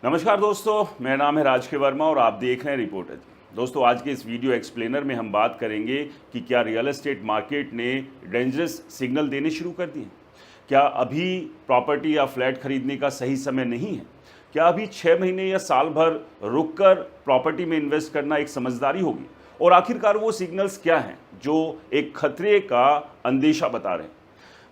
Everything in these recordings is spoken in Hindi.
नमस्कार दोस्तों, मेरा नाम है राज के वर्मा और आप देख रहे हैं रिपोर्टर जी। दोस्तों, आज के इस वीडियो एक्सप्लेनर में हम बात करेंगे कि क्या रियल एस्टेट मार्केट ने डेंजरस सिग्नल देने शुरू कर दिए। क्या अभी प्रॉपर्टी या फ्लैट खरीदने का सही समय नहीं है? क्या अभी 6 महीने या साल भर रुककर प्रॉपर्टी में इन्वेस्ट करना एक समझदारी होगी? और आखिरकार वो सिग्नल्स क्या हैं जो एक खतरे का अंदेशा बता रहे हैं?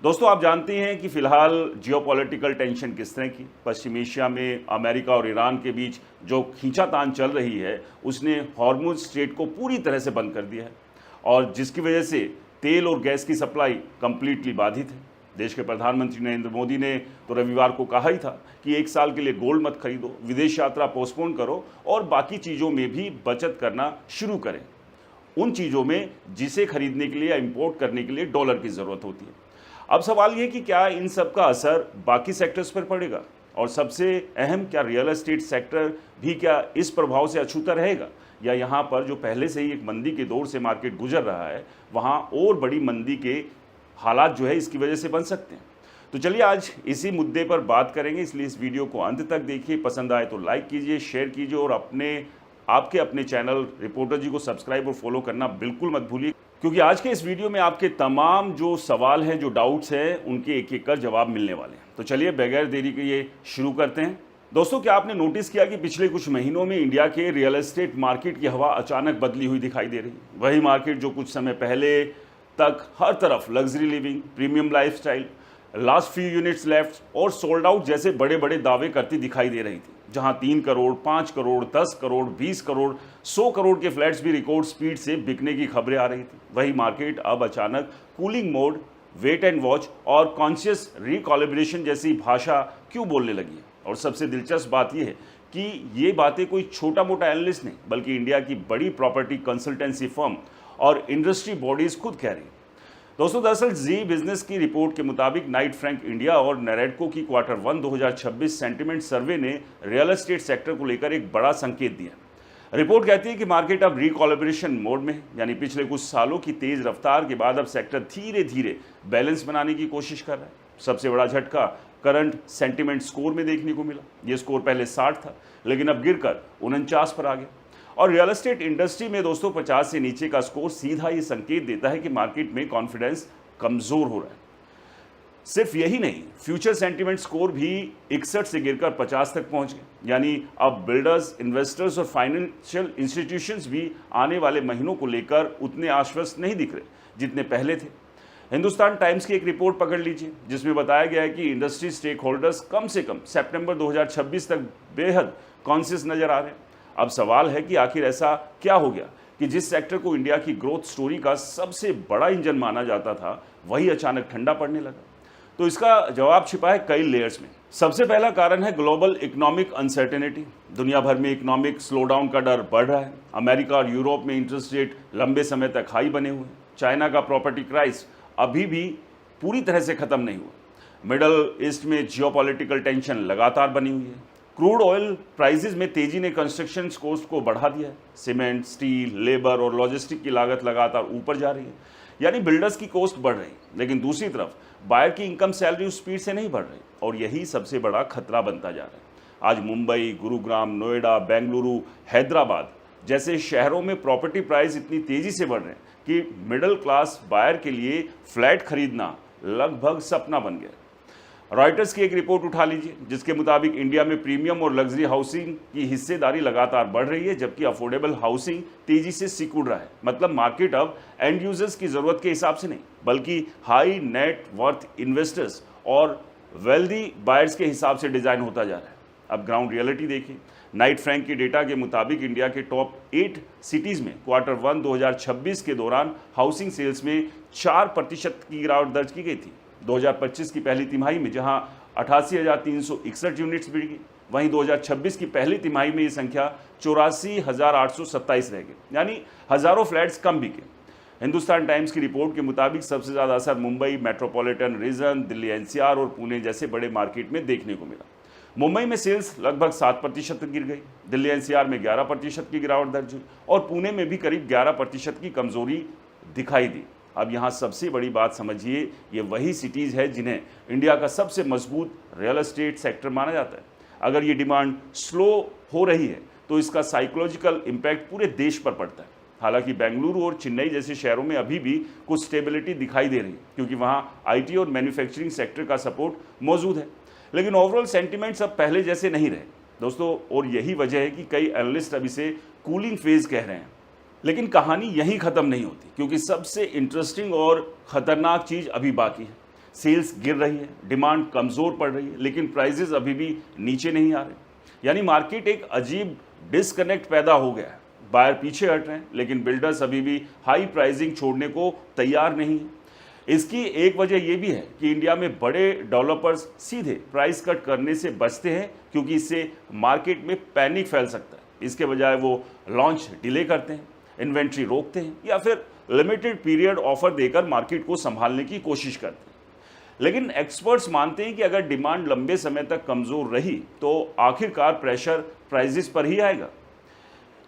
दोस्तों, आप जानते हैं कि फिलहाल जियोपॉलिटिकल टेंशन किस तरह की पश्चिम एशिया में अमेरिका और ईरान के बीच जो खींचातान चल रही है उसने हॉर्मुज स्ट्रेट को पूरी तरह से बंद कर दिया है और जिसकी वजह से तेल और गैस की सप्लाई कंप्लीटली बाधित है। देश के प्रधानमंत्री नरेंद्र मोदी ने तो रविवार को कहा ही था कि 1 साल के लिए गोल्ड मत खरीदो, विदेश यात्रा पोस्टपोन करो और बाकी चीज़ों में भी बचत करना शुरू करें, उन चीज़ों में जिसे खरीदने के लिए या इम्पोर्ट करने के लिए डॉलर की ज़रूरत होती है। अब सवाल ये कि क्या इन सब का असर बाकी सेक्टर्स पर पड़ेगा और सबसे अहम, क्या रियल एस्टेट सेक्टर भी क्या इस प्रभाव से अछूता रहेगा या यहाँ पर जो पहले से ही एक मंदी के दौर से मार्केट गुजर रहा है वहाँ और बड़ी मंदी के हालात जो है इसकी वजह से बन सकते हैं। तो चलिए आज इसी मुद्दे पर बात करेंगे, इसलिए इस वीडियो को अंत तक देखिए। पसंद आए तो लाइक कीजिए, शेयर कीजिए और आपके अपने चैनल रिपोर्टर जी को सब्सक्राइब और फॉलो करना बिल्कुल मत भूलिए, क्योंकि आज के इस वीडियो में आपके तमाम जो सवाल हैं, जो डाउट्स हैं, उनके एक एक कर जवाब मिलने वाले हैं। तो चलिए बगैर देरी के ये शुरू करते हैं। दोस्तों, क्या आपने नोटिस किया कि पिछले कुछ महीनों में इंडिया के रियल एस्टेट मार्केट की हवा अचानक बदली हुई दिखाई दे रही है। वही मार्केट जो कुछ समय पहले तक हर तरफ luxury living, premium lifestyle, last few units left और सोल्ड आउट जैसे बड़े बड़े दावे करती दिखाई दे रही थी, जहां 3 करोड़, 5 करोड़, 10 करोड़, 20 करोड़, 100 करोड़ के फ्लैट्स भी रिकॉर्ड स्पीड से बिकने की खबरें आ रही थी, वही मार्केट अब अचानक cooling mode, wait and watch और कॉन्शियस रिकॉलिब्रेशन जैसी भाषा क्यों बोलने लगी है। और सबसे दिलचस्प बात यह है कि ये बातें कोई छोटा मोटा एनालिस्ट नहीं, बल्कि इंडिया की बड़ी प्रॉपर्टी कंसल्टेंसी फर्म और इंडस्ट्री बॉडीज खुद कह रही है। दोस्तों, दरअसल जी बिजनेस की रिपोर्ट के मुताबिक नाइट फ्रैंक इंडिया और नैरेडको की Q1 2026 सेंटिमेंट सर्वे ने रियल एस्टेट सेक्टर को लेकर एक बड़ा संकेत दिया। रिपोर्ट कहती है कि मार्केट अब रिकॉलिब्रेशन मोड में है, यानी पिछले कुछ सालों की तेज रफ्तार के बाद अब सेक्टर धीरे धीरे बैलेंस बनाने की कोशिश कर रहा है। सबसे बड़ा झटका करंट सेंटिमेंट स्कोर में देखने को मिला। ये स्कोर पहले 60 था, लेकिन अब गिरकर 49 पर आ गया। और रियल एस्टेट इंडस्ट्री में दोस्तों 50 से नीचे का स्कोर सीधा ये संकेत देता है कि मार्केट में कॉन्फिडेंस कमजोर हो रहा है। सिर्फ यही नहीं, फ्यूचर सेंटिमेंट स्कोर भी 61 से गिरकर 50 तक पहुंच गए, यानी अब बिल्डर्स, इन्वेस्टर्स और फाइनेंशियल इंस्टीट्यूशंस भी आने वाले महीनों को लेकर उतने आश्वस्त नहीं दिख रहे जितने पहले थे। हिंदुस्तान टाइम्स की एक रिपोर्ट पकड़ लीजिए, जिसमें बताया गया है कि इंडस्ट्री स्टेक होल्डर्स कम से कम सितंबर 2026 तक बेहद कॉन्शियस नजर आ रहे हैं। अब सवाल है कि आखिर ऐसा क्या हो गया कि जिस सेक्टर को इंडिया की ग्रोथ स्टोरी का सबसे बड़ा इंजन माना जाता था, वही अचानक ठंडा पड़ने लगा। तो इसका जवाब छिपा है कई लेयर्स में। सबसे पहला कारण है ग्लोबल इकोनॉमिक अनसर्टेनिटी। दुनिया भर में इकोनॉमिक स्लोडाउन का डर बढ़ रहा है। अमेरिका और यूरोप में इंटरेस्ट रेट लंबे समय तक हाई बने हुए हैं। चाइना का प्रॉपर्टी क्राइसिस अभी भी पूरी तरह से खत्म नहीं हुआ। मिडल ईस्ट में जियोपॉलिटिकल टेंशन लगातार बनी हुई है। क्रूड ऑयल प्राइसेस में तेजी ने कंस्ट्रक्शन कॉस्ट को बढ़ा दिया है। सीमेंट, स्टील, लेबर और लॉजिस्टिक की लागत लगातार ऊपर जा रही है, यानी बिल्डर्स की कॉस्ट बढ़ रही है। लेकिन दूसरी तरफ बायर की इनकम सैलरी उस स्पीड से नहीं बढ़ रही और यही सबसे बड़ा खतरा बनता जा रहा है। आज मुंबई, गुरुग्राम, नोएडा, बेंगलुरु, हैदराबाद जैसे शहरों में प्रॉपर्टी प्राइस इतनी तेजी से बढ़ रहे हैं कि मिडिल क्लास बायर के लिए फ्लैट खरीदना लगभग सपना बन गया। रॉयटर्स की एक रिपोर्ट उठा लीजिए, जिसके मुताबिक इंडिया में प्रीमियम और लग्जरी हाउसिंग की हिस्सेदारी लगातार बढ़ रही है, जबकि अफोर्डेबल हाउसिंग तेजी से सिकुड़ रहा है। मतलब मार्केट अब एंड यूजर्स की जरूरत के हिसाब से नहीं, बल्कि हाई नेट वर्थ इन्वेस्टर्स और वेल्दी बायर्स के हिसाब से डिजाइन होता जा रहा है। अब ग्राउंड रियलिटी देखिए। नाइट फ्रैंक के डेटा के मुताबिक इंडिया के टॉप 8 सिटीज में Q1 2026 के दौरान हाउसिंग सेल्स में 4% की गिरावट दर्ज की गई थी। 2025 की पहली तिमाही में जहां 88,361 यूनिट्स बिकी, वहीं 2026 की पहली तिमाही में ये संख्या 84,827 रह गई, यानी हजारों फ्लैट्स कम बिके। हिंदुस्तान टाइम्स की रिपोर्ट के मुताबिक सबसे ज़्यादा असर Mumbai, metropolitan region, Delhi NCR और पुणे जैसे बड़े मार्केट में देखने को मिला। मुंबई में सेल्स लगभग 7% तक गिर गई, दिल्ली एनसीआर में 11% की गिरावट दर्ज हुई और पुणे में भी करीब 11% की कमजोरी दिखाई दी। अब यहाँ सबसे बड़ी बात समझिए, ये वही सिटीज़ है जिन्हें इंडिया का सबसे मजबूत रियल एस्टेट सेक्टर माना जाता है। अगर ये डिमांड स्लो हो रही है तो इसका साइकोलॉजिकल इम्पैक्ट पूरे देश पर पड़ता है। हालांकि बेंगलुरु और चेन्नई जैसे शहरों में अभी भी कुछ स्टेबिलिटी दिखाई दे रही है, क्योंकि वहाँ आईटी और मैन्युफैक्चरिंग सेक्टर का सपोर्ट मौजूद है। लेकिन ओवरऑल सेंटिमेंट्स अब पहले जैसे नहीं रहे दोस्तों, और यही वजह है कि कई एनालिस्ट अभी से कूलिंग फेज कह रहे हैं। लेकिन कहानी यहीं ख़त्म नहीं होती, क्योंकि सबसे इंटरेस्टिंग और ख़तरनाक चीज़ अभी बाकी है। सेल्स गिर रही है, डिमांड कमज़ोर पड़ रही है, लेकिन प्राइजेस अभी भी नीचे नहीं आ रहे। यानी मार्केट एक अजीब डिसकनेक्ट पैदा हो गया है। बायर पीछे हट रहे हैं, लेकिन बिल्डर्स अभी भी हाई प्राइसिंग छोड़ने को तैयार नहीं है। इसकी एक वजह यह भी है कि इंडिया में बड़े डेवलपर्स सीधे प्राइस कट करने से बचते हैं, क्योंकि इससे मार्केट में पैनिक फैल सकता है। इसके बजाय वो लॉन्च डिले करते हैं, इन्वेंट्री रोकते हैं, या फिर लिमिटेड पीरियड ऑफर देकर मार्केट को संभालने की कोशिश करते हैं। लेकिन एक्सपर्ट्स मानते हैं कि अगर डिमांड लंबे समय तक कमज़ोर रही तो आखिरकार प्रेशर प्राइजेस पर ही आएगा।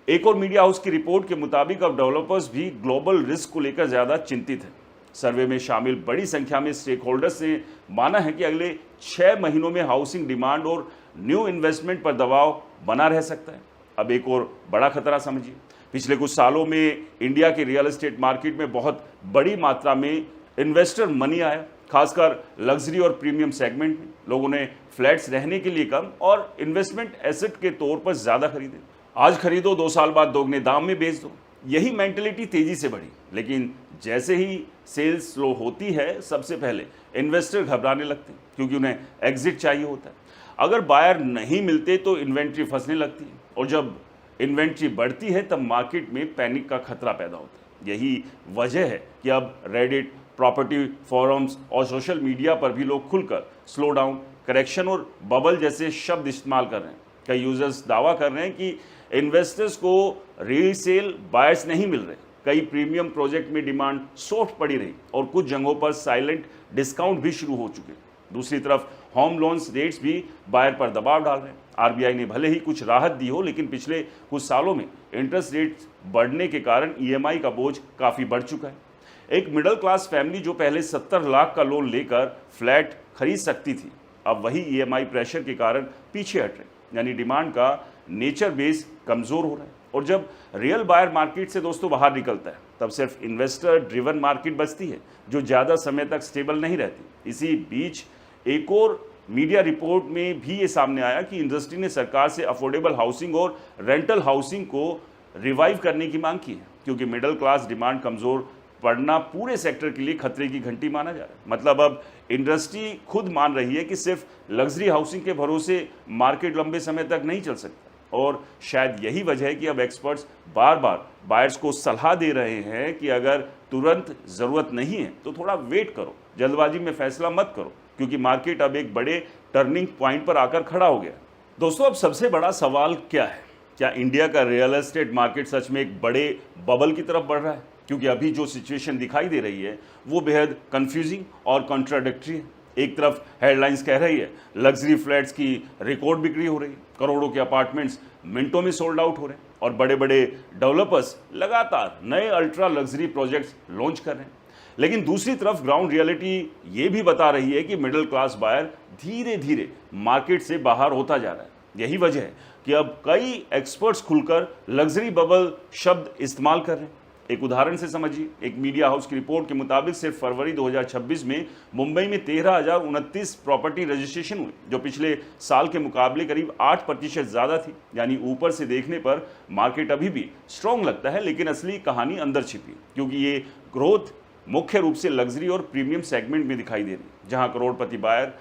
एक और मीडिया हाउस की रिपोर्ट के मुताबिक अब डेवलपर्स भी ग्लोबल रिस्क को लेकर ज़्यादा चिंतित हैं। सर्वे में शामिल बड़ी संख्या में स्टेक होल्डर्स ने माना है कि अगले 6 महीनों में हाउसिंग डिमांड और न्यू इन्वेस्टमेंट पर दबाव बना रह सकता है। अब एक और बड़ा खतरा समझिए, पिछले कुछ सालों में इंडिया के रियल एस्टेट मार्केट में बहुत बड़ी मात्रा में इन्वेस्टर मनी आया, खासकर लग्जरी और प्रीमियम सेगमेंट में। लोगों ने फ्लैट्स रहने के लिए कम और इन्वेस्टमेंट एसेट के तौर पर ज़्यादा खरीदे। आज खरीदो, 2 साल बाद दोगुने दाम में बेच दो, यही मेंटलिटी तेज़ी से बढ़ी। लेकिन जैसे ही सेल्स स्लो होती है, सबसे पहले इन्वेस्टर घबराने लगते हैं, क्योंकि उन्हें एग्जिट चाहिए होता है। अगर बायर नहीं मिलते तो इन्वेंट्री फंसने लगती है, और जब इन्वेंट्री बढ़ती है तब मार्केट में पैनिक का खतरा पैदा होता है। यही वजह है कि अब रेडिट, प्रॉपर्टी फोरम्स और सोशल मीडिया पर भी लोग खुलकर स्लो डाउन, करेक्शन और बबल जैसे शब्द इस्तेमाल कर रहे हैं। कई यूजर्स दावा कर रहे हैं कि इन्वेस्टर्स को रीसेल बायर्स नहीं मिल रहे। कई प्रीमियम प्रोजेक्ट में डिमांड सॉफ्ट पड़ी रही और कुछ जगहों पर साइलेंट डिस्काउंट भी शुरू हो चुके। दूसरी तरफ होम लोन्स रेट्स भी बायर पर दबाव डाल रहे हैं। आरबीआई ने भले ही कुछ राहत दी हो, लेकिन पिछले कुछ सालों में इंटरेस्ट रेट्स बढ़ने के कारण ईएमआई का बोझ काफ़ी बढ़ चुका है। एक मिडिल क्लास फैमिली जो पहले 70 लाख का लोन लेकर फ्लैट खरीद सकती थी, अब वही ईएमआई प्रेशर के कारण पीछे हट रहे। यानी डिमांड का नेचर बेस कमज़ोर हो रहा है। और जब रियल बायर मार्केट से दोस्तों बाहर निकलता है, तब सिर्फ इन्वेस्टर ड्रिवन मार्केट बचती है, जो ज़्यादा समय तक स्टेबल नहीं रहती। इसी बीच एक और मीडिया रिपोर्ट में भी ये सामने आया कि इंडस्ट्री ने सरकार से अफोर्डेबल हाउसिंग और रेंटल हाउसिंग को रिवाइव करने की मांग की है, क्योंकि मिडिल क्लास डिमांड कमज़ोर पड़ना पूरे सेक्टर के लिए खतरे की घंटी माना जा रहा है। मतलब अब इंडस्ट्री खुद मान रही है कि सिर्फ लग्जरी हाउसिंग के भरोसे मार्केट लंबे समय तक नहीं चल सकता। और शायद यही वजह है कि अब एक्सपर्ट्स बार बार बायर्स को सलाह दे रहे हैं कि अगर तुरंत ज़रूरत नहीं है तो थोड़ा वेट करो, जल्दबाजी में फैसला मत करो, क्योंकि मार्केट अब एक बड़े टर्निंग पॉइंट पर आकर खड़ा हो गया। दोस्तों, अब सबसे बड़ा सवाल क्या है? क्या इंडिया का रियल एस्टेट मार्केट सच में एक बड़े बबल की तरफ बढ़ रहा है? क्योंकि अभी जो सिचुएशन दिखाई दे रही है वो बेहद कंफ्यूजिंग और कॉन्ट्राडिक्टरी है। एक तरफ हेडलाइंस कह रही है लग्जरी फ्लैट्स की रिकॉर्ड बिक्री हो रही है, करोड़ों के अपार्टमेंट्स मिनटों में सोल्ड आउट हो रहे हैं, और बड़े बड़े डेवलपर्स लगातार नए अल्ट्रा लग्जरी प्रोजेक्ट्स लॉन्च कर रहे हैं। लेकिन दूसरी तरफ ग्राउंड रियलिटी ये भी बता रही है कि मिडिल क्लास बायर धीरे धीरे मार्केट से बाहर होता जा रहा है। यही वजह है कि अब कई एक्सपर्ट्स खुलकर लग्जरी बबल शब्द इस्तेमाल कर रहे हैं। एक उदाहरण से समझिए, एक मीडिया हाउस की रिपोर्ट के मुताबिक सिर्फ फरवरी 2026 में मुंबई में 13,029 प्रॉपर्टी रजिस्ट्रेशन हुए, जो पिछले साल के मुकाबले करीब 8% ज़्यादा थी। यानी ऊपर से देखने पर मार्केट अभी भी स्ट्रॉन्ग लगता है, लेकिन असली कहानी अंदर छिपी है, क्योंकि ये ग्रोथ मुख्य रूप से लग्जरी और प्रीमियम सेगमेंट में दिखाई दे रही है, जहाँ करोड़पति बायर,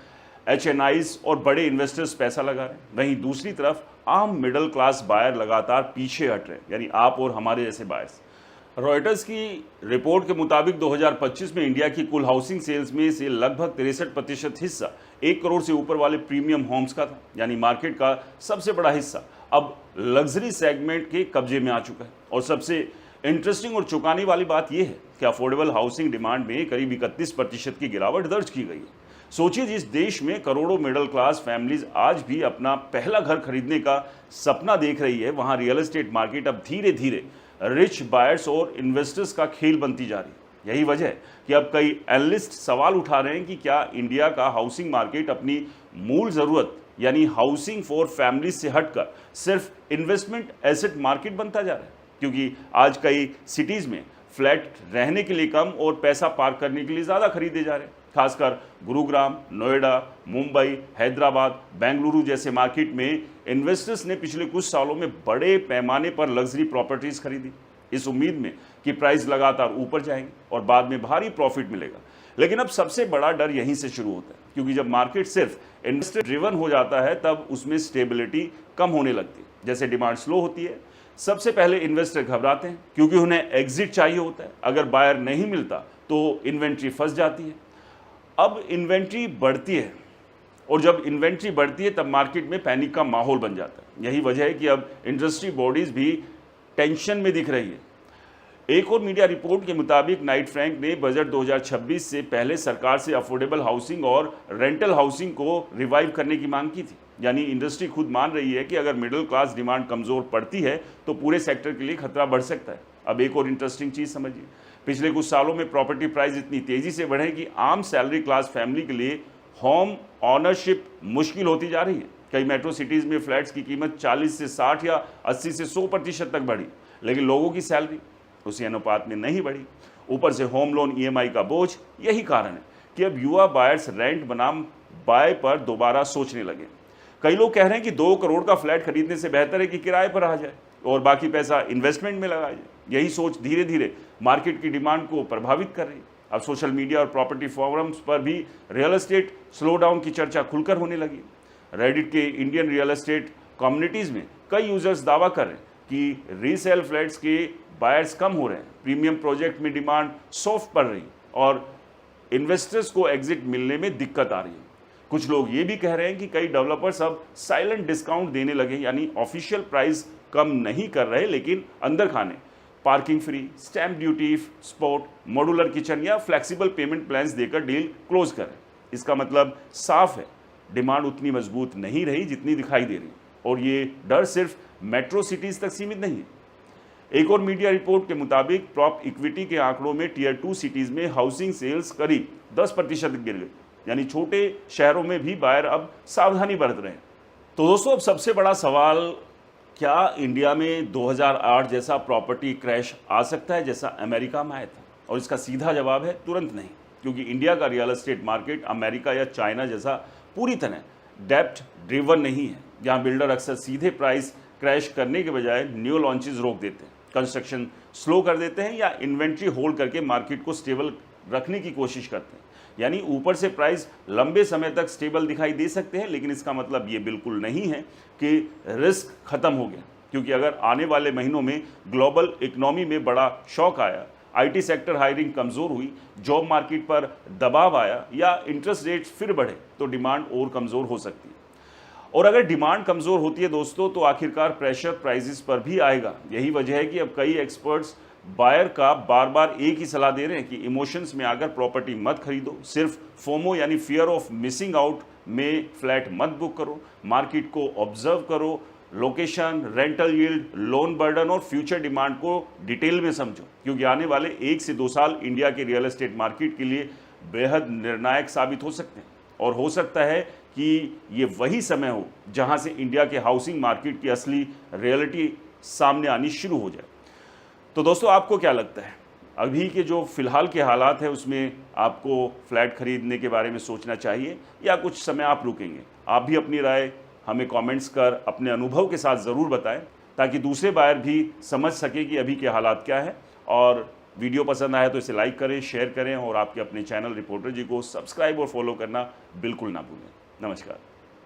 एचएनआईज और बड़े इन्वेस्टर्स पैसा लगा रहे हैं। वहीं दूसरी तरफ आम मिडिल क्लास बायर लगातार पीछे हट रहे हैं, यानी आप और हमारे जैसे बायर्स। रॉयटर्स की रिपोर्ट के मुताबिक 2025 में इंडिया की कुल हाउसिंग सेल्स में से लगभग 63% हिस्सा 1 करोड़ से ऊपर वाले प्रीमियम होम्स का था। यानी मार्केट का सबसे बड़ा हिस्सा अब लग्जरी सेगमेंट के कब्जे में आ चुका है। और सबसे इंटरेस्टिंग और चौंकाने वाली बात यह है कि अफोर्डेबल हाउसिंग डिमांड में करीब 31% की गिरावट दर्ज की गई है। सोचिए, जिस देश में करोड़ों मिडिल क्लास फैमिलीज आज भी अपना पहला घर खरीदने का सपना देख रही है, वहाँ रियल एस्टेट मार्केट अब धीरे धीरे रिच बायर्स और इन्वेस्टर्स का खेल बनती जा रही है। यही वजह है कि अब कई एनालिस्ट सवाल उठा रहे हैं कि क्या इंडिया का हाउसिंग मार्केट अपनी मूल ज़रूरत यानी हाउसिंग फॉर फैमिली से हटकर सिर्फ इन्वेस्टमेंट एसेट मार्केट बनता जा रहा है, क्योंकि आज कई सिटीज़ में फ्लैट रहने के लिए कम और पैसा पार्क करने के लिए ज़्यादा खरीदे जा रहे हैं। खासकर गुरुग्राम, नोएडा, मुंबई, हैदराबाद, बेंगलुरु जैसे मार्केट में इन्वेस्टर्स ने पिछले कुछ सालों में बड़े पैमाने पर लग्जरी प्रॉपर्टीज़ खरीदी, इस उम्मीद में कि प्राइस लगातार ऊपर जाएंगे और बाद में भारी प्रॉफिट मिलेगा। लेकिन अब सबसे बड़ा डर यहीं से शुरू होता है, क्योंकि जब मार्केट सिर्फ इन्वेस्टर ड्रिवन हो जाता है तब उसमें स्टेबिलिटी कम होने लगती है। जैसे डिमांड स्लो होती है, सबसे पहले इन्वेस्टर घबराते हैं क्योंकि उन्हें एग्जिट चाहिए होता है। अगर बायर नहीं मिलता तो इन्वेंट्री फंस जाती है। अब इन्वेंट्री बढ़ती है और जब इन्वेंट्री बढ़ती है तब मार्केट में पैनिक का माहौल बन जाता है। यही वजह है कि अब इंडस्ट्री बॉडीज भी टेंशन में दिख रही है। एक और मीडिया रिपोर्ट के मुताबिक नाइट फ्रैंक ने बजट 2026 से पहले सरकार से अफोर्डेबल हाउसिंग और रेंटल हाउसिंग को रिवाइव करने की मांग की थी। यानी इंडस्ट्री खुद मान रही है कि अगर मिडिल क्लास डिमांड कमज़ोर पड़ती है तो पूरे सेक्टर के लिए खतरा बढ़ सकता है। अब एक और इंटरेस्टिंग चीज़ समझिए, पिछले कुछ सालों में प्रॉपर्टी प्राइस इतनी तेज़ी से बढ़े कि आम सैलरी क्लास फैमिली के लिए होम ऑनरशिप मुश्किल होती जा रही है। कई मेट्रो सिटीज़ में फ्लैट्स की कीमत 40 से 60 या 80 से 100% तक बढ़ी, लेकिन लोगों की सैलरी उसी अनुपात में नहीं बढ़ी। ऊपर से होम लोन EMI का बोझ। यही कारण है कि अब युवा बायर्स रेंट बनाम बाय पर दोबारा सोचने लगे। कई लोग कह रहे हैं कि 2 करोड़ का फ्लैट खरीदने से बेहतर है कि किराए पर आ जाए और बाकी पैसा इन्वेस्टमेंट में लगाया जाए। यही सोच धीरे धीरे मार्केट की डिमांड को प्रभावित कर रही है। अब सोशल मीडिया और प्रॉपर्टी फोरम्स पर भी रियल एस्टेट स्लो डाउन की चर्चा खुलकर होने लगी। रेडिट के इंडियन रियल एस्टेट कम्युनिटीज़ में कई यूजर्स दावा कर रहे हैं कि रीसेल फ्लैट्स के बायर्स कम हो रहे हैं, प्रीमियम प्रोजेक्ट में डिमांड सॉफ्ट पड़ रही और इन्वेस्टर्स को एग्जिट मिलने में दिक्कत आ रही है। कुछ लोग ये भी कह रहे हैं कि कई डेवलपर्स अब साइलेंट डिस्काउंट देने लगे, यानी ऑफिशियल प्राइस कम नहीं कर रहे लेकिन अंदर खाने, parking free, stamp duty, spot, modular kitchen या फ्लेक्सिबल पेमेंट प्लान्स देकर डील क्लोज करें। इसका मतलब साफ है, डिमांड उतनी मजबूत नहीं रही जितनी दिखाई दे रही, और ये डर सिर्फ मेट्रो सिटीज़ तक सीमित नहीं है। एक और मीडिया रिपोर्ट के मुताबिक प्रॉप इक्विटी के आंकड़ों में टियर 2 सिटीज़ में हाउसिंग सेल्स करीब 10% गिर गई, यानी छोटे शहरों में भी बायर अब सावधानी बरत रहे हैं। तो दोस्तों, अब सबसे बड़ा सवाल, क्या इंडिया में 2008 जैसा प्रॉपर्टी क्रैश आ सकता है जैसा अमेरिका में आया था? और इसका सीधा जवाब है तुरंत नहीं, क्योंकि इंडिया का रियल एस्टेट मार्केट अमेरिका या चाइना जैसा पूरी तरह डेप्थ ड्रिवन नहीं है, जहां बिल्डर अक्सर सीधे प्राइस क्रैश करने के बजाय न्यू लॉन्चेस रोक देते हैं, कंस्ट्रक्शन स्लो कर देते हैं या इन्वेंट्री होल्ड करके मार्केट को स्टेबल रखने की कोशिश करते हैं। यानी ऊपर से प्राइस लंबे समय तक स्टेबल दिखाई दे सकते हैं, लेकिन इसका मतलब ये बिल्कुल नहीं है कि रिस्क खत्म हो गया, क्योंकि अगर आने वाले महीनों में ग्लोबल इकोनॉमी में बड़ा शॉक आया, IT सेक्टर हायरिंग कमज़ोर हुई, जॉब मार्केट पर दबाव आया या इंटरेस्ट रेट फिर बढ़े तो डिमांड और कमज़ोर हो सकती है। और अगर डिमांड कमज़ोर होती है दोस्तों, तो आखिरकार प्रेशर प्राइसेस पर भी आएगा। यही वजह है कि अब कई एक्सपर्ट्स बायर का बार बार एक ही सलाह दे रहे हैं कि इमोशंस में आकर प्रॉपर्टी मत खरीदो, सिर्फ फोमो यानी फियर ऑफ मिसिंग आउट में फ्लैट मत बुक करो, मार्केट को ऑब्जर्व करो, location, rental yield, loan burden और फ्यूचर डिमांड को डिटेल में समझो, क्योंकि आने वाले 1 से 2 साल इंडिया के रियल एस्टेट मार्केट के लिए बेहद निर्णायक साबित हो सकते हैं। और हो सकता है कि ये वही समय हो जहां से इंडिया के हाउसिंग मार्केट की असली रियलिटी सामने आनी शुरू हो जाए। तो दोस्तों, आपको क्या लगता है, अभी के जो फ़िलहाल के हालात है उसमें आपको फ्लैट खरीदने के बारे में सोचना चाहिए या कुछ समय आप रुकेंगे? आप भी अपनी राय हमें कमेंट्स कर अपने अनुभव के साथ ज़रूर बताएं, ताकि दूसरे बायर भी समझ सके कि अभी के हालात क्या है। और वीडियो पसंद आए तो इसे लाइक करें, शेयर करें और आपके अपने चैनल रिपोर्टर जी को सब्सक्राइब और फॉलो करना बिल्कुल ना भूलें। नमस्कार।